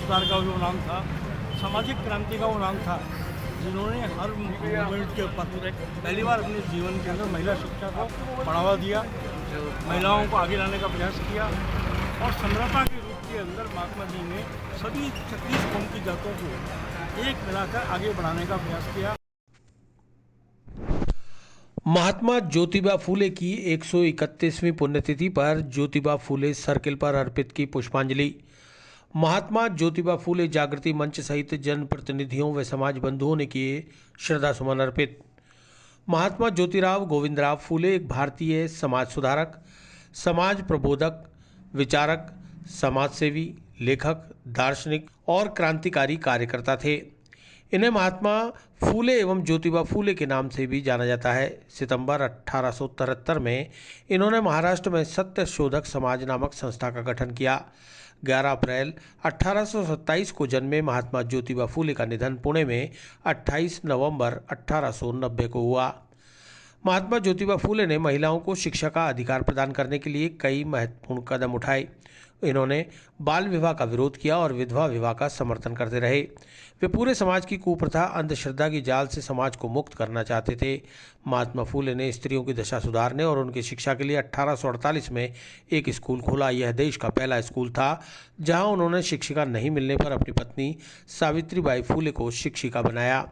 सुधार का जो नाम था, सामाजिक क्रांति का वो नाम था, जिन्होंने हर मूवमेंट के ऊपर पहली बार अपने जीवन के अंदर महिला शिक्षा को बढ़ावा दिया, महिलाओं को आगे लाने का प्रयास किया और समरसता के रूप के अंदर महात्मा जी ने सभी 36 कौम की जातों को एक मिलाकर आगे बढ़ाने का प्रयास किया। महात्मा ज्योतिबा फूले की 131वीं पुण्यतिथि पर ज्योतिबा फूले सर्किल पर अर्पित की पुष्पांजलि। महात्मा ज्योतिबा फूले जागृति मंच सहित जनप्रतिनिधियों व समाज बंधुओं ने किए श्रद्धासुमन अर्पित। महात्मा ज्योतिराव गोविंदराव फूले एक भारतीय समाज सुधारक, समाज प्रबोधक, विचारक, समाजसेवी, लेखक, दार्शनिक और क्रांतिकारी कार्यकर्ता थे। इन्हें महात्मा फूले एवं ज्योतिबा फूले के नाम से भी जाना जाता है। सितंबर 1873 में इन्होंने महाराष्ट्र में सत्य शोधक समाज नामक संस्था का गठन किया। 11 अप्रैल 1827 को जन्मे महात्मा ज्योतिबा फूले का निधन पुणे में 28 नवंबर 1890 को हुआ। महात्मा ज्योतिबा फूले ने महिलाओं को शिक्षा का अधिकार प्रदान करने के लिए कई महत्वपूर्ण कदम उठाए। इन्होंने बाल विवाह का विरोध किया और विधवा विवाह का समर्थन करते रहे। वे पूरे समाज की कुप्रथा, अंधश्रद्धा की जाल से समाज को मुक्त करना चाहते थे। महात्मा फूले ने स्त्रियों की दशा सुधारने और उनकी शिक्षा के लिए 1848 में एक स्कूल खोला। यह देश का पहला स्कूल था जहां उन्होंने शिक्षिका नहीं मिलने पर अपनी पत्नी सावित्रीबाई फूले को शिक्षिका बनाया।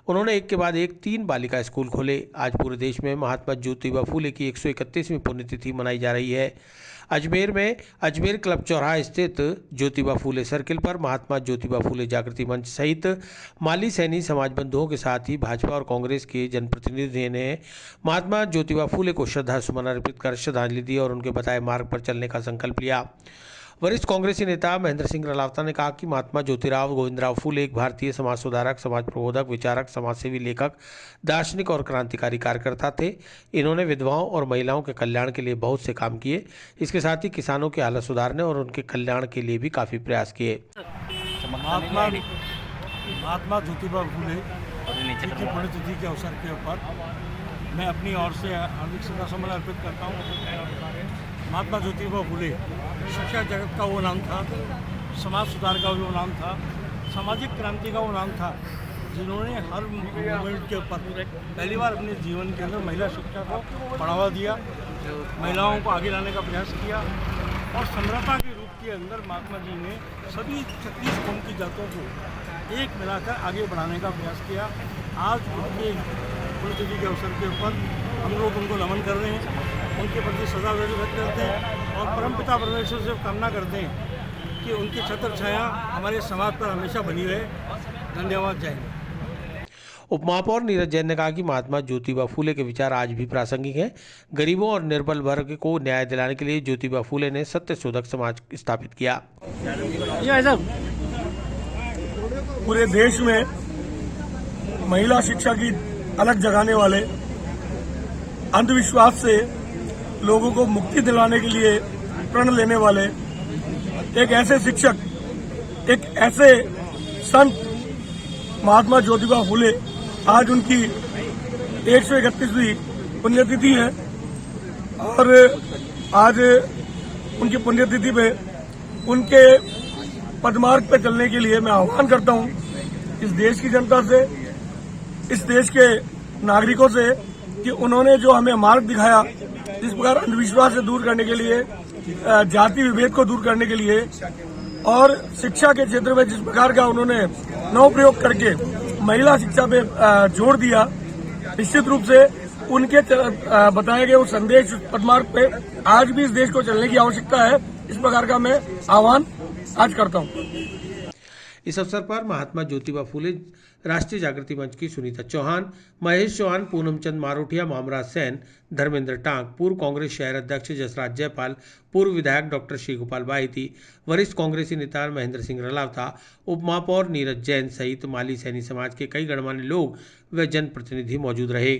उन्होंने एक के बाद एक 3 बालिका स्कूल खोले। आज पूरे देश में महात्मा ज्योतिबा फूले की 131वीं पुण्यतिथि मनाई जा रही है। अजमेर में अजमेर क्लब चौराहा स्थित ज्योतिबा फूले सर्किल पर महात्मा ज्योतिबा फूले जागृति मंच सहित माली सैनी समाज बंधुओं के साथ ही भाजपा और कांग्रेस के जनप्रतिनिधियों ने महात्मा ज्योतिबा फूले को श्रद्धासुमन अर्पित कर श्रद्धांजलि दी और उनके बताए मार्ग पर चलने का संकल्प लिया। वरिष्ठ कांग्रेसी नेता महेंद्र सिंह रलावता ने कहा कि महात्मा ज्योतिराव गोविंदराव फूले एक भारतीय समाज सुधारक, समाज प्रबोधक, विचारक, समाजसेवी, लेखक, दार्शनिक और क्रांतिकारी कार्यकर्ता थे। इन्होंने विधवाओं और महिलाओं के कल्याण के लिए बहुत से काम किए। इसके साथ ही किसानों की हालत सुधारने और उनके कल्याण के लिए भी काफ़ी प्रयास किए। महात्मा ज्योतिबा फूले की पुण्यतिथि के अवसर के ऊपर मैं अपनी ओर से हार्दिक श्रद्धासुमन अर्पित करता हूँ। महात्मा ज्योतिबा फूले शिक्षा जगत का वो नाम था, समाज सुधार का वो नाम था, सामाजिक क्रांति का वो नाम था, जिन्होंने हर मूवमेंट के ऊपर पहली बार अपने जीवन के अंदर महिला शिक्षा को बढ़ावा दिया, महिलाओं को आगे लाने का प्रयास किया और समरसता के रूप के अंदर महात्मा जी ने सभी 36 कौम की जातों को एक मिलाकर आगे बढ़ाने का प्रयास किया। आज उनके पुण्यतिथि के अवसर के ऊपर हम लोग उनको नमन कर रहे हैं, उनके प्रति श्रद्धांजलि व्यक्त करते हैं और परमपिता परमेश्वर से कामना करते हैं कि उनकी छत्र छाया हमारे समाज पर हमेशा बनी रहे। धन्यवाद। जय हिंद। उपमहापौर नीरज जैन ने कहा कि महात्मा ज्योतिबा फूले के विचार आज भी प्रासंगिक हैं। गरीबों और निर्बल वर्ग को न्याय दिलाने के लिए ज्योतिबा फूले ने सत्य शोधक समाज स्थापित किया। पूरे देश में महिला शिक्षा की अलग जगाने वाले, अंधविश्वास से लोगों को मुक्ति दिलाने के लिए प्रण लेने वाले एक ऐसे शिक्षक, एक ऐसे संत महात्मा ज्योतिबा फूले, आज उनकी 131वीं पुण्यतिथि है और आज उनकी पुण्यतिथि पे उनके पदमार्ग पे चलने के लिए मैं आह्वान करता हूं इस देश की जनता से, इस देश के नागरिकों से कि उन्होंने जो हमें मार्ग दिखाया, जिस प्रकार अंधविश्वास से दूर करने के लिए, जाति विभेद को दूर करने के लिए और शिक्षा के क्षेत्र में जिस प्रकार का उन्होंने नव प्रयोग करके महिला शिक्षा पे जोर दिया, निश्चित रूप से उनके बताए गए उस संदेश, उस पदमार्ग पे आज भी इस देश को चलने की आवश्यकता है। इस प्रकार का मैं आह्वान आज करता हूं। इस अवसर पर महात्मा ज्योतिबा फूले राष्ट्रीय जागृति मंच की सुनीता चौहान, महेश चौहान, पूनमचंद मारोठिया, मामराज सेन, धर्मेंद्र टांग, पूर्व कांग्रेस शहर अध्यक्ष जसराज जयपाल, पूर्व विधायक डॉक्टर श्री गोपाल बाहिती, वरिष्ठ कांग्रेसी नेता महेंद्र सिंह रलावता, उपमहापौर नीरज जैन सहित माली सैनी समाज के कई गणमान्य लोग व जनप्रतिनिधि मौजूद रहे।